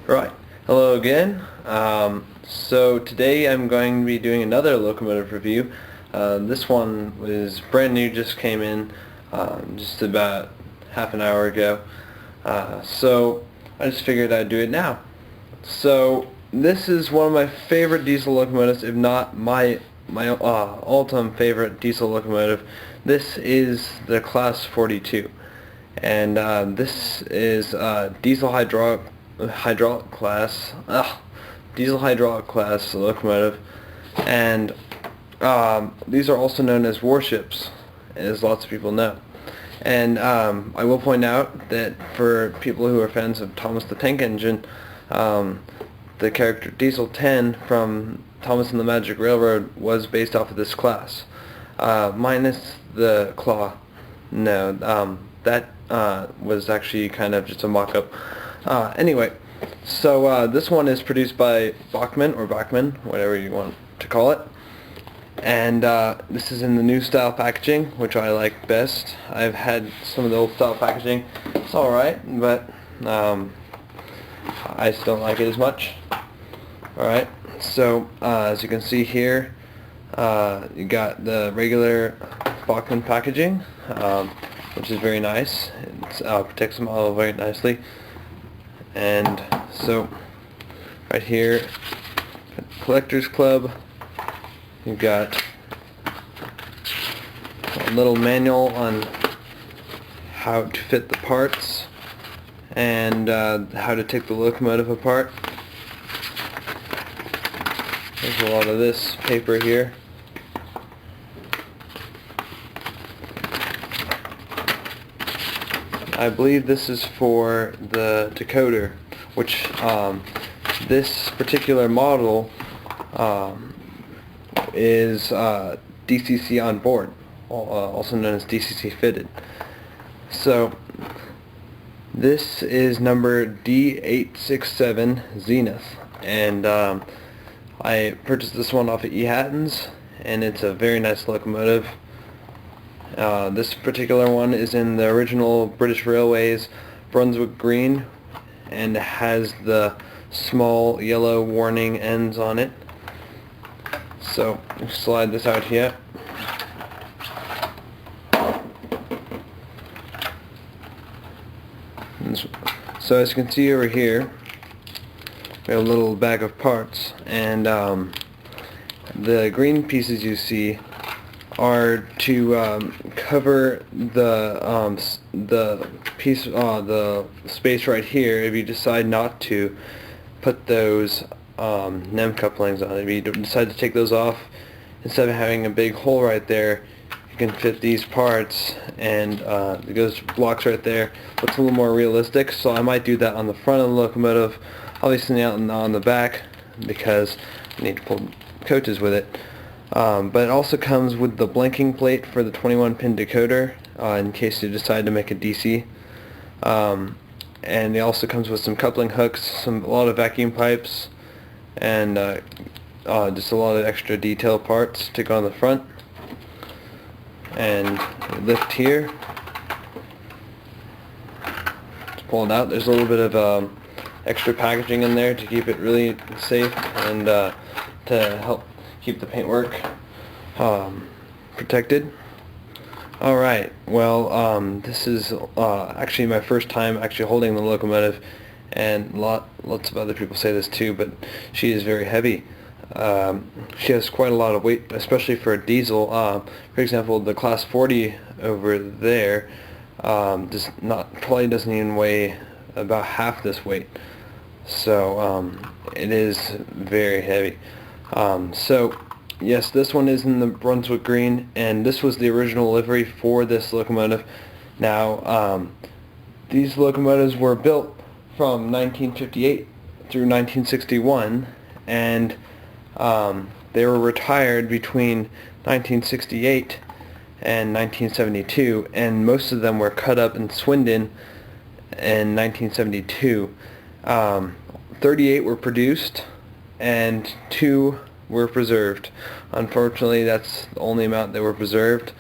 Right. Hello again. So today I'm going to be doing another locomotive review. This one was brand new, just came in just about half an hour ago. So I just figured I'd do it now. So this is one of my favorite diesel locomotives, if not my all-time favorite diesel locomotive. This is the Class 42, and this is diesel hydraulic class locomotive, and these are also known as warships, as lots of people know. And I will point out that for people who are fans of Thomas the Tank Engine, the character Diesel 10 from Thomas and the Magic Railroad was based off of this class, minus the claw. No, that was actually kind of just a mock-up. Anyway, so this one is produced by Bachmann, or Bachmann, whatever you want to call it. And this is in the new style packaging, which I like best. I've had some of the old style packaging. It's alright, but I just don't like it as much. Alright, so as you can see here, you got the regular Bachmann packaging, which is very nice. It protects them all very nicely. And so right here, Collector's Club, you've got a little manual on how to fit the parts and how to take the locomotive apart. There's a lot of this paper here. I believe this is for the decoder, which this particular model is DCC on board, also known as DCC fitted. So this is number D867 Zenith, and I purchased this one off of E. Hatton's, and it's a very nice locomotive. This particular one is in the original British Railways Brunswick green, and has the small yellow warning ends on it. So slide this out here. So as you can see over here, we have a little bag of parts, and the green pieces you see are to cover the piece, the space right here, if you decide not to put those NEM couplings on. If you decide to take those off, instead of having a big hole right there, you can fit these parts, and it goes blocks right there. Looks a little more realistic, so I might do that on the front of the locomotive, obviously not on the back, because I need to pull coaches with it. But it also comes with the blanking plate for the 21-pin decoder, in case you decide to make a DC. And it also comes with some coupling hooks, a lot of vacuum pipes, and just a lot of extra detail parts to go on the front. And lift here. To pull it out, there's a little bit of extra packaging in there to keep it really safe, and to help keep the paintwork protected. Alright, well, this is actually my first time actually holding the locomotive, and lots of other people say this too, but she is very heavy. She has quite a lot of weight, especially for a diesel. For example, the Class 40 over there probably doesn't even weigh about half this weight. So it is very heavy. So yes, this one is in the Brunswick green, and this was the original livery for this locomotive. Now, these locomotives were built from 1958 through 1961, and they were retired between 1968 and 1972, and most of them were cut up in Swindon in 1972. 38 were produced, and 2 were preserved. Unfortunately, that's the only amount that were preserved.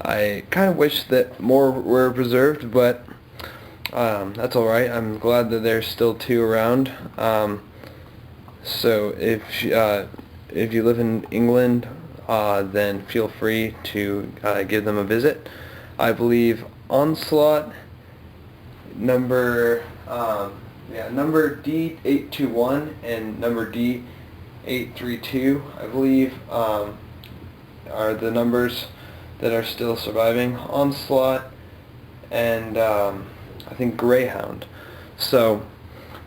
I kind of wish that more were preserved, but That's alright. I'm glad that there's still two around. So if you live in England, then feel free to give them a visit. I believe Onslaught number number D821 and number D832, I believe, are the numbers that are still surviving. Onslaught and I think Greyhound. So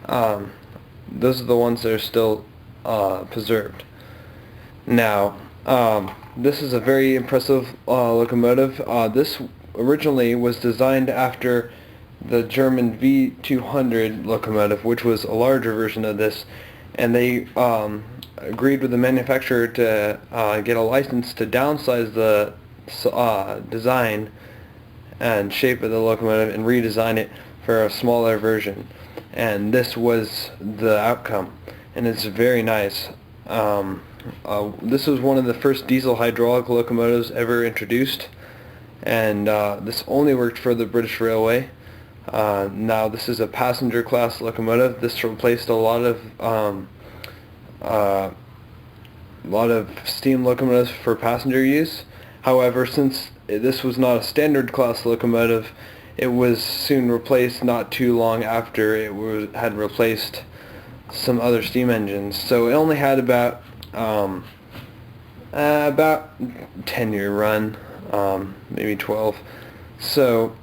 those are the ones that are still preserved. Now, this is a very impressive locomotive. This originally was designed after the German V200 locomotive, which was a larger version of this, and they agreed with the manufacturer to get a license to downsize the design and shape of the locomotive and redesign it for a smaller version. And this was the outcome, and it's very nice. This was one of the first diesel hydraulic locomotives ever introduced, and this only worked for the British Railway. Now this is a passenger class locomotive. This replaced a lot of steam locomotives for passenger use. However, since this was not a standard class locomotive, it was soon replaced not too long after it had replaced some other steam engines. So it only had about 10-year run, maybe 12. So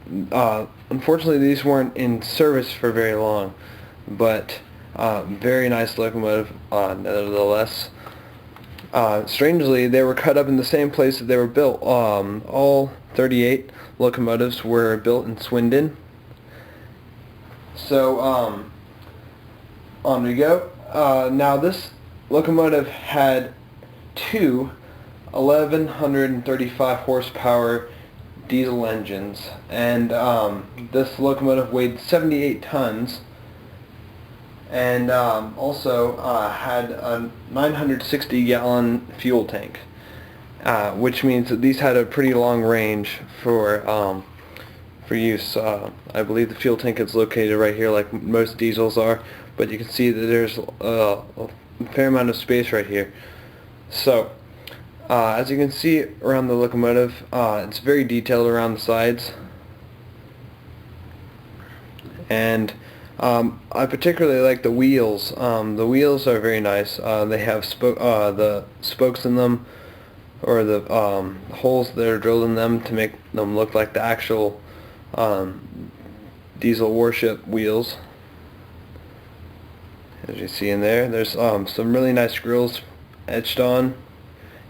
unfortunately these weren't in service for very long, but very nice locomotive nevertheless. Strangely, they were cut up in the same place that they were built. All 38 locomotives were built in Swindon. So on we go. Now this locomotive had two 1135 horsepower diesel engines, and this locomotive weighed 78 tons, and also had a 960 gallon fuel tank, which means that these had a pretty long range for use. I believe the fuel tank is located right here like most diesels are, but you can see that there's a fair amount of space right here. So as you can see around the locomotive, it's very detailed around the sides, and I particularly like the wheels. The wheels are very nice. They have the spokes in them, or the holes that are drilled in them to make them look like the actual diesel Warship wheels. As you see in there, there's some really nice grills etched on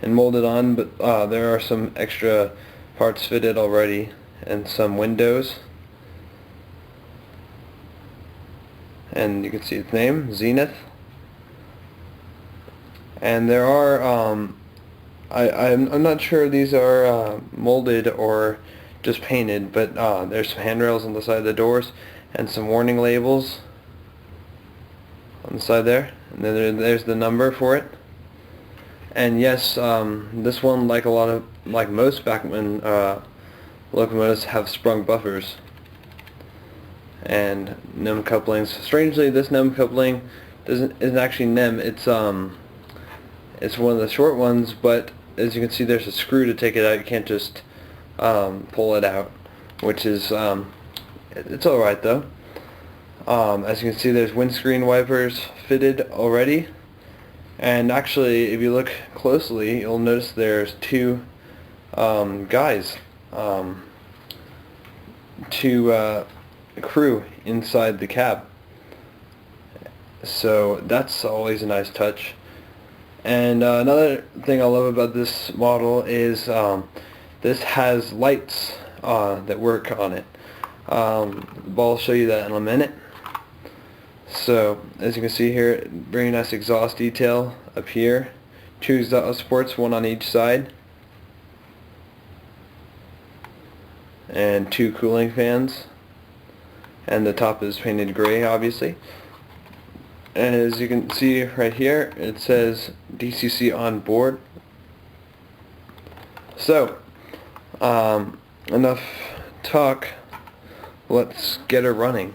and molded on, but there are some extra parts fitted already, and some windows. And you can see its name, Zenith. And there are, I'm not sure if these are molded or just painted, but there's some handrails on the side of the doors and some warning labels on the side there. And then there's the number for it. And yes, this one, like most Bachmann locomotives, have sprung buffers and NEM couplings. Strangely, this NEM coupling isn't actually NEM. It's one of the short ones, but as you can see, there's a screw to take it out. You can't just pull it out, which is it's all right though. As you can see, there's windscreen wipers fitted already. And actually, if you look closely, you'll notice there's two guys, two crew inside the cab. So that's always a nice touch. And another thing I love about this model is this has lights that work on it. I'll show you that in a minute. So as you can see here, very nice exhaust detail up here. Two exhaust ports, one on each side, and two cooling fans. And the top is painted gray, obviously. And as you can see right here, it says DCC on board. So enough talk. let's get her running.